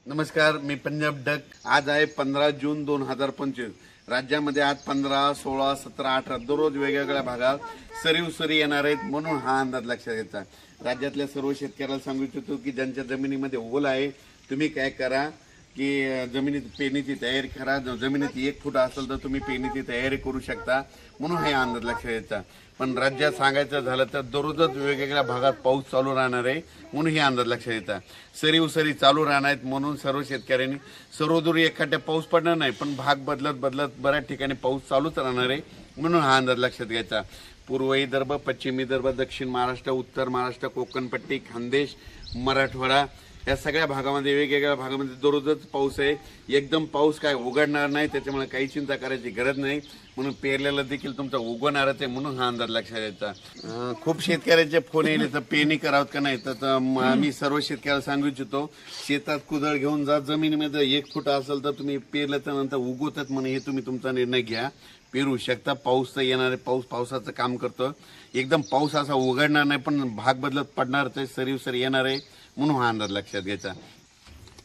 नमस्कार, मी पंजाब डक। आज आहे 15 जून 2025। राज्यामध्ये आज 15, 16, 17, 18 दररोज वेगवेगळ्या भागात सरी येणार आहेत, म्हणून हा अंदाज लक्षात घ्यायचा। राज्यातल्या सर्व शेतकऱ्याला सांगू इच्छितो की ज्यांच्या जमिनीमध्ये ओल आहे, तुम्ही काय करा की जमिनीत पेरणीची तयारी करा। जमिनीत 1 फूट असेल तर तुम्ही पेरणीची तयारी करू शकता, म्हणून हा अंदाज लक्षात घ्यायचा। पण राज्यात सांगायचं झालं तर दररोजच वेगवेगळ्या भागात पाऊस चालू राहणार आहे, म्हणून ही अंदाज लक्षात घ्यायचा। सरी चालू राहणार आहेत, म्हणून सर्व शेतकऱ्यांनी सर्वदूर एखाद्या पाऊस पडणार नाही, पण भाग बदलत बऱ्याच ठिकाणी पाऊस चालूच राहणार आहे, म्हणून हा अंदाज लक्षात घ्यायचा। पूर्व विदर्भ, पश्चिम विदर्भ, दक्षिण महाराष्ट्र, उत्तर महाराष्ट्र, कोकणपट्टी, खानदेश, मराठवाडा या सगळ्या भागामध्ये वेगवेगळ्या भागामध्ये दररोजच पाऊस आहे। एकदम पाऊस काय उघडणार नाही, त्याच्यामुळे काही चिंता करायची गरज नाही, म्हणून पेरलेला देखील तुमचा उगवणारच आहे, म्हणून हा अंदाज लक्षात घ्यायचा। खूप शेतकऱ्यांचे फोन येईल तर पेरणी करावं का नाही, तर मी सर्व शेतकऱ्याला सांगू इच्छितो, शेतात कुदळ घेऊन जा। जमिनीमध्ये 1 फूट असेल तर तुम्ही पेरल्याच्या नंतर उगवतात म्हणून हे तुम्ही तुमचा निर्णय घ्या। पेरू शकता, पाऊस तर येणार आहे, पावसाचं काम करतो। एकदम पाऊस असा उघडणार नाही, पण भाग बदलत पडणार, तर सरी येणार आहे, म्हणून हा अंदाज लक्षात घ्यायचा।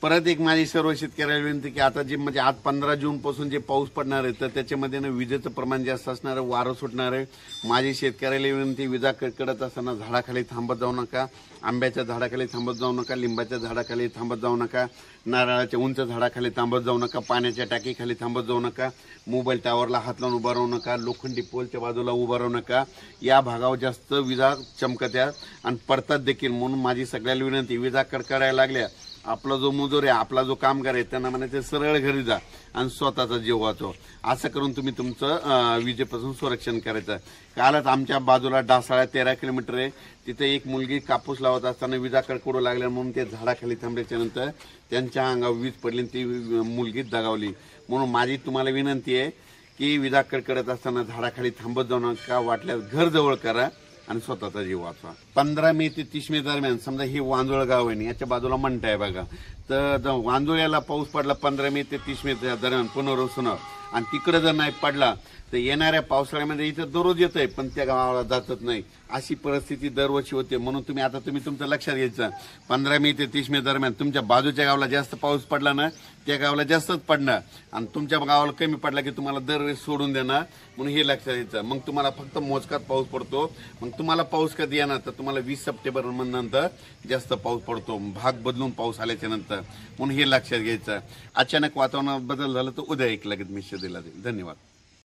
परत एक माझी सर्व शेतकऱ्याला विनंती की आता जे म्हणजे आज 15 जून पासून जे पाऊस पडणार आहे तर त्याच्यामध्ये विजेचं प्रमाण जास्त असणार आहे, वारं सुटणार आहे। माझी शेतकऱ्याला विनंती, विजा कडकडत असताना झाडाखाली थांबत जाऊ नका, आंब्याच्या झाडाखाली थांबत जाऊ नका, लिंबाच्या झाडाखाली थांबत जाऊ नका, नारळाच्या उंच झाडाखाली थांबत जाऊ नका, पाण्याच्या टाकीखाली थांबत जाऊ नका, मोबाईल टावरला हात लावून उभा राहू नका, लोखंडी पोलच्या बाजूला उभा राहू नका। या भागावर जास्त विजा चमकत्यात आणि पडतात देखील, म्हणून माझी सगळ्याला विनंती, विजा कडकडायला लागल्या, आपला जो मजूर आहे, आपला जो कामगार आहे, त्यांना म्हणायचं सरळ घरी जा आणि स्वतःचा जीव वाचव। असं करून तुम्ही तुमचं विजेपासून संरक्षण करायचं। कालच आमच्या बाजूला डासाळा 13 किलोमीटर आहे, तिथे एक मुलगी कापूस लावत असताना विजा कडकडू लागल्या, म्हणून ते झाडाखाली थांबल्याच्या नंतर त्यांच्या अंगावर वीज पडली, ती मुलगी दगावली। म्हणून माझी तुम्हाला विनंती आहे की विजा कडकडत असताना झाडाखाली थांबत जाऊ नका, वाटल्यास घर जवळ करा आणि स्वतःचा जीव वाचवा। 15 मे ते 30 मे दरम्यान समजा हे वांजोळ गाव आहे, याच्या बाजूला मंठा आहे बघा, तर वांजोळ्याला पाऊस पडला 15 मे ते 30 मे दरम्यान पुनर्वसन, आणि तिकडे जर नाही पडला तर येणाऱ्या पावसाळ्यामध्ये इथं दररोज येत आहे, पण त्या गावाला जातच नाही, अशी परिस्थिती दरवर्षी होते। म्हणून तुम्ही तुमचं लक्षात घ्यायचं, 15 मे ते 30 मे दरम्यान तुमच्या बाजूच्या गावाला जास्त पाऊस पडला ना, त्या गावाला जास्तच पडणार, आणि तुमच्या गावाला कमी पडला की तुम्हाला दरवेळेस सोडून देणार, म्हणून हे लक्षात घ्यायचं। मग तुम्हाला फक्त मोजकात पाऊस पडतो, मग तुम्हाला पाऊस कधी येणार तर तुम्हाला 20 सप्टेंबर नंतर जास्त पाऊस पडतो, भाग बदलून पाऊस आल्याच्या नंतर, म्हणून हे लक्षात घ्यायचं। अचानक वातावरणात बदल झाला तर उद्या एक लगेच मेसेज दिला जाईल। धन्यवाद।